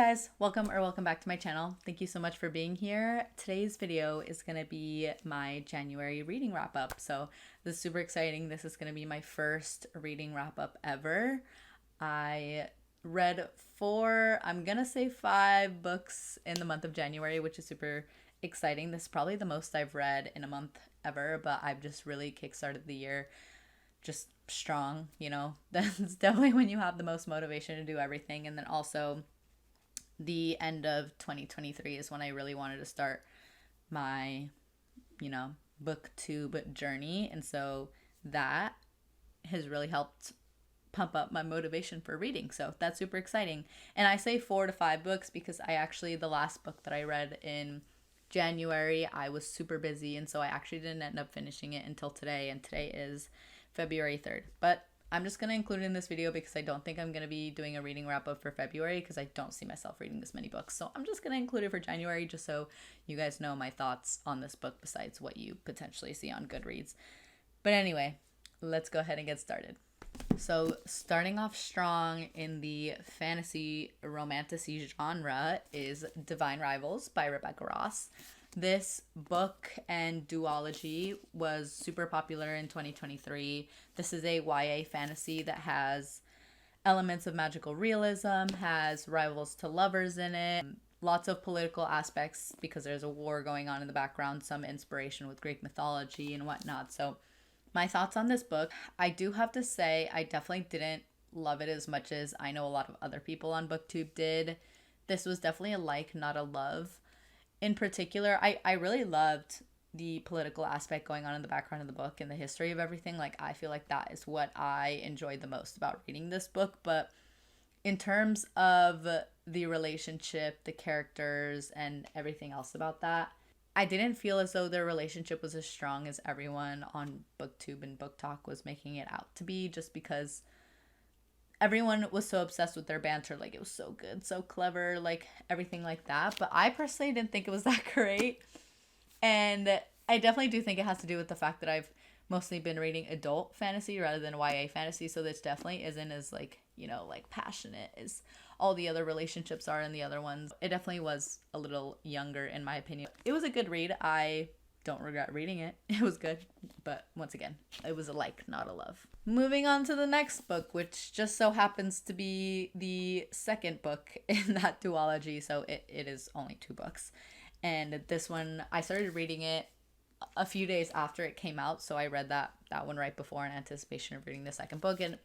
guys, welcome back to my channel. Thank you so much for being here. Today's video is going to be my January reading wrap up. So this is super exciting. This is going to be my first reading wrap up ever. I read I'm going to say 5 books in the month of January, which is super exciting. This is probably the most I've read in a month ever, but I've just really kickstarted the year just strong, you know. That's definitely when you have the most motivation to do everything. And then also the end of 2023 is when I really wanted to start my, booktube journey. And so that has really helped pump up my motivation for reading. So that's super exciting. And I say 4 to 5 books because the last book that I read in January, I was super busy. And so I actually didn't end up finishing it until today. And today is February 3rd. But I'm just going to include it in this video because I don't think I'm going to be doing a reading wrap up for February because I don't see myself reading this many books. So I'm just going to include it for January just so you guys know my thoughts on this book besides what you potentially see on Goodreads. But anyway, let's go ahead and get started. So starting off strong in the fantasy romantasy genre is Divine Rivals by Rebecca Ross. This book and duology was super popular in 2023. This is a YA fantasy that has elements of magical realism, has rivals to lovers in it, lots of political aspects because there's a war going on in the background, some inspiration with Greek mythology and whatnot. So my thoughts on this book, I do have to say I definitely didn't love it as much as I know a lot of other people on BookTube did. This was definitely a like, not a love. In particular, I really loved the political aspect going on in the background of the book and the history of everything. Like, I feel like that is what I enjoyed the most about reading this book. But in terms of the relationship, the characters, and everything else about that, I didn't feel as though their relationship was as strong as everyone on BookTube and Book Talk was making it out to be, just because everyone was so obsessed with their banter. Like, it was so good, so clever, like everything like that. But I personally didn't think it was that great. And I definitely do think it has to do with the fact that I've mostly been reading adult fantasy rather than YA fantasy. So this definitely isn't as like passionate as all the other relationships are in the other ones. It definitely was a little younger in my opinion. It was a good read. I don't regret reading it. It was good. But once again, it was a like, not a love. Moving on to the next book, which just so happens to be the second book in that duology. So it is only 2 books. And this one, I started reading it a few days after it came out. So I read that one right before in anticipation of reading the second book. And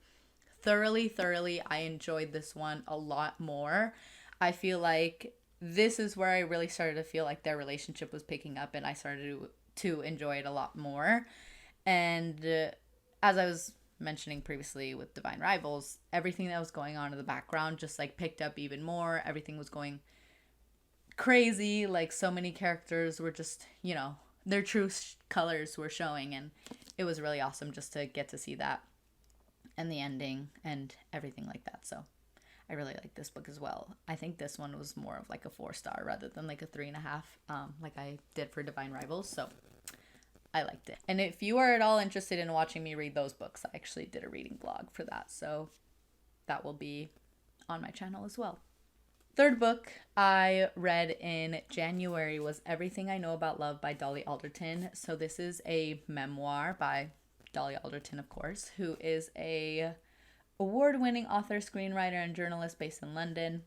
thoroughly, I enjoyed this one a lot more. I feel like this is where I really started to feel like their relationship was picking up and I started to enjoy it a lot more. And as I was mentioning previously with Divine Rivals, everything that was going on in the background just like picked up even more. Everything was going crazy. Like, so many characters were just, their true colors were showing, and it was really awesome just to get to see that and the ending and everything like that. So I really like this book as well. I think this one was more of like a 4-star rather than like a 3.5, like I did for Divine Rivals. So I liked it. And if you are at all interested in watching me read those books, I actually did a reading vlog for that. So that will be on my channel as well. Third book I read in January was Everything I Know About Love by Dolly Alderton. So this is a memoir by Dolly Alderton, of course, who is a award-winning author, screenwriter, and journalist based in London.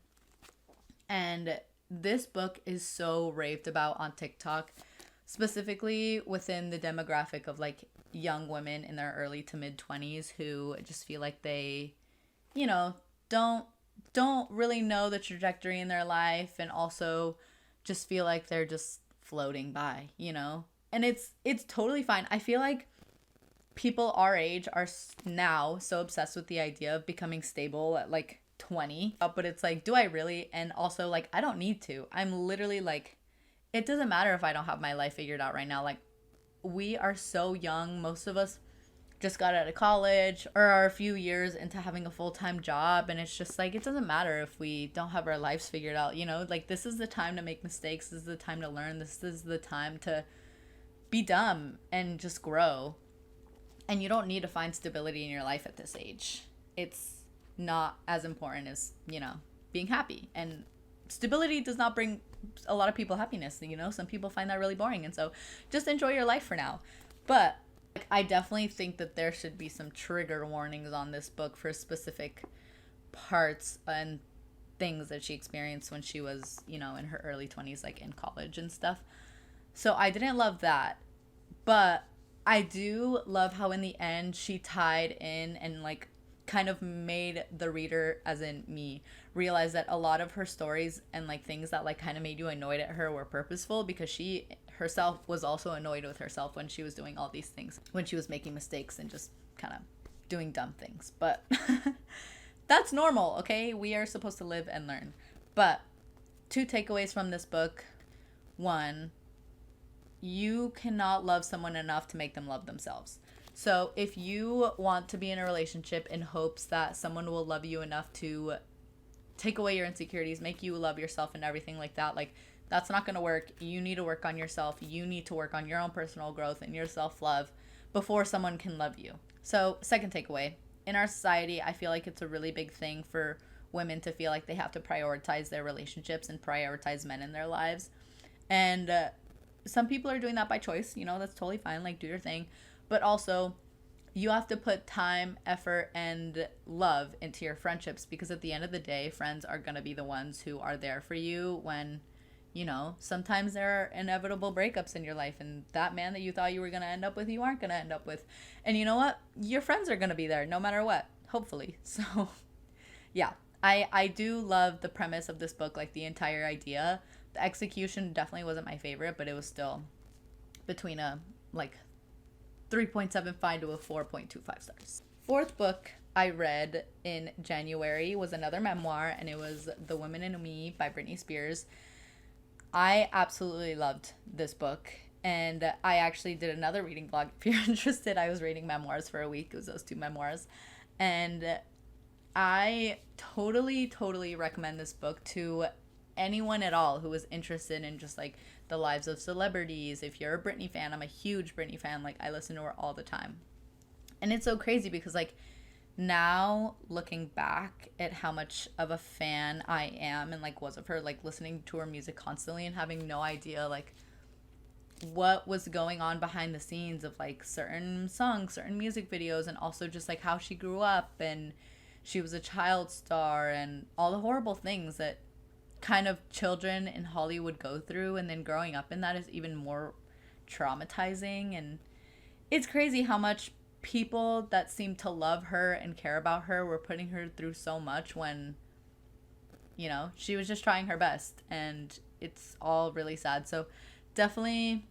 And this book is so raved about on TikTok, specifically within the demographic of like young women in their early to mid 20s who just feel like they, don't really know the trajectory in their life, and also just feel like they're just floating by, And it's totally fine. I feel like people our age are now so obsessed with the idea of becoming stable at like 20. But it's like, do I really? And also, like, I don't need to. I'm literally like, it doesn't matter if I don't have my life figured out right now. Like, we are so young. Most of us just got out of college or are a few years into having a full-time job. And it's just like, it doesn't matter if we don't have our lives figured out, Like, this is the time to make mistakes. This is the time to learn. This is the time to be dumb and just grow. And you don't need to find stability in your life at this age. It's not as important as, being happy. And stability does not bring a lot of people happiness. You know, some people find that really boring. And so just enjoy your life for now. But like, I definitely think that there should be some trigger warnings on this book for specific parts and things that she experienced when she was, you know, in her early 20s, like in college and stuff. So I didn't love that. But I do love how in the end she tied in and like kind of made the reader, as in me, realize that a lot of her stories and like things that like kind of made you annoyed at her were purposeful, because she herself was also annoyed with herself when she was doing all these things, when she was making mistakes and just kind of doing dumb things. But that's normal, okay? We are supposed to live and learn. But 2 takeaways from this book. 1, you cannot love someone enough to make them love themselves. So if you want to be in a relationship in hopes that someone will love you enough to take away your insecurities, make you love yourself and everything like that, like, that's not going to work. You need to work on yourself. You need to work on your own personal growth and your self-love before someone can love you. So 2nd takeaway, in our society, I feel like it's a really big thing for women to feel like they have to prioritize their relationships and prioritize men in their lives. And some people are doing that by choice. You know, that's totally fine. Like, do your thing. But also, you have to put time, effort, and love into your friendships, because at the end of the day, friends are going to be the ones who are there for you when, you know, sometimes there are inevitable breakups in your life, and that man that you thought you were going to end up with, you aren't going to end up with. And you know what? Your friends are going to be there no matter what, hopefully. So, yeah, I do love the premise of this book, like the entire idea. The execution definitely wasn't my favorite, but it was still between a, like, 3.75 to a 4.25 stars. 4th book I read in January was another memoir, and it was The Woman in Me by Britney Spears. I absolutely loved this book, and I actually did another reading blog. If you're interested, I was reading memoirs for a week. It was those 2 memoirs. And I totally recommend this book to anyone at all who is interested in just like the lives of celebrities. If you're a Britney fan, I'm a huge Britney fan. Like, I listen to her all the time. And it's so crazy because like now looking back at how much of a fan I am and like was of her, like listening to her music constantly and having no idea like what was going on behind the scenes of like certain songs, certain music videos, and also just like how she grew up and she was a child star and all the horrible things that kind of children in Hollywood go through, and then growing up in that is even more traumatizing. And it's crazy how much people that seem to love her and care about her were putting her through so much when, you know, she was just trying her best, and it's all really sad. So definitely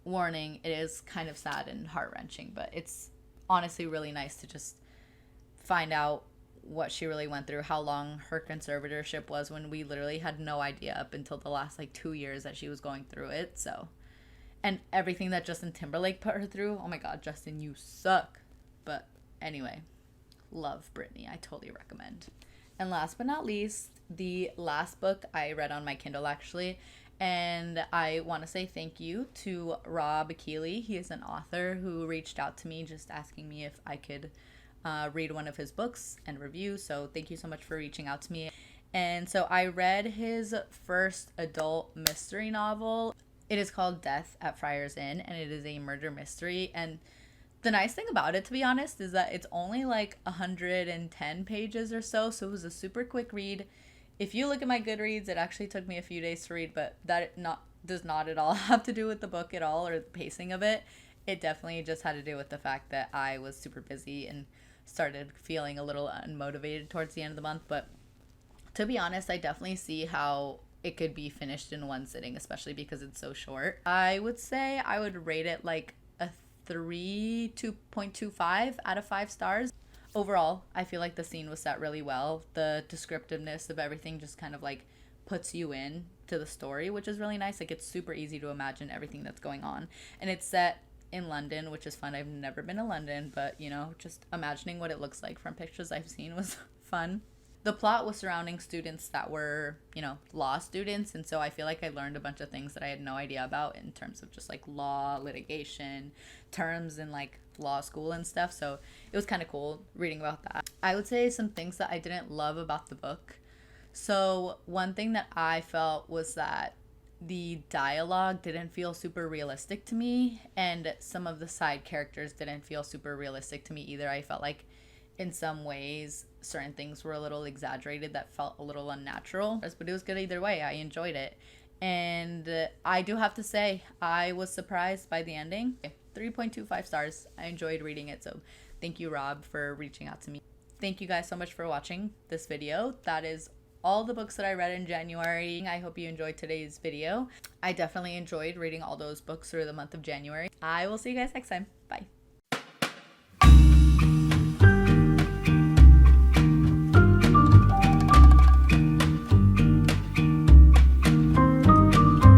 warning, it is kind of sad and heart-wrenching, but it's honestly really nice to just find out what she really went through, how long her conservatorship was, when we literally had no idea up until the last like 2 years that she was going through it. So, and everything that Justin Timberlake put her through. Oh my God, Justin, you suck. But anyway, love Britney. I totally recommend. And last but not least, the last book I read on my Kindle actually, and I want to say thank you to Rob Keeley. He is an author who reached out to me just asking me if I could read one of his books and review. So thank you so much for reaching out to me. And so I read his first adult mystery novel. It is called Death at Friar's Inn, and it is a murder mystery. And the nice thing about it, to be honest, is that it's only like 110 pages or so. So it was a super quick read. If you look at my Goodreads, it actually took me a few days to read, but that does not at all have to do with the book at all or the pacing of it. It definitely just had to do with the fact that I was super busy and started feeling a little unmotivated towards the end of the month. But to be honest, I definitely see how it could be finished in one sitting, especially because it's so short. I would say I would rate it like a 2.25 out of 5 stars. Overall, I feel like the scene was set really well. The descriptiveness of everything just kind of like puts you in to the story, which is really nice. Like, it's super easy to imagine everything that's going on. And it's set in London, which is fun. I've never been to London, but you know, just imagining what it looks like from pictures I've seen was fun. The plot was surrounding students that were, you know, law students, and so I feel like I learned a bunch of things that I had no idea about in terms of just like law, litigation, terms in like law school and stuff. So it was kind of cool reading about that. I would say some things that I didn't love about the book. So, one thing that I felt was that the dialogue didn't feel super realistic to me, and some of the side characters didn't feel super realistic to me either. I felt like in some ways certain things were a little exaggerated that felt a little unnatural, but it was good either way. I enjoyed it. And I do have to say, I was surprised by the ending. 3.25 stars. I enjoyed reading it, so thank you, Rob, for reaching out to me. Thank you guys so much for watching this video. That is all the books that I read in January. I hope you enjoyed today's video. I definitely enjoyed reading all those books through the month of January. I will see you guys next time. Bye.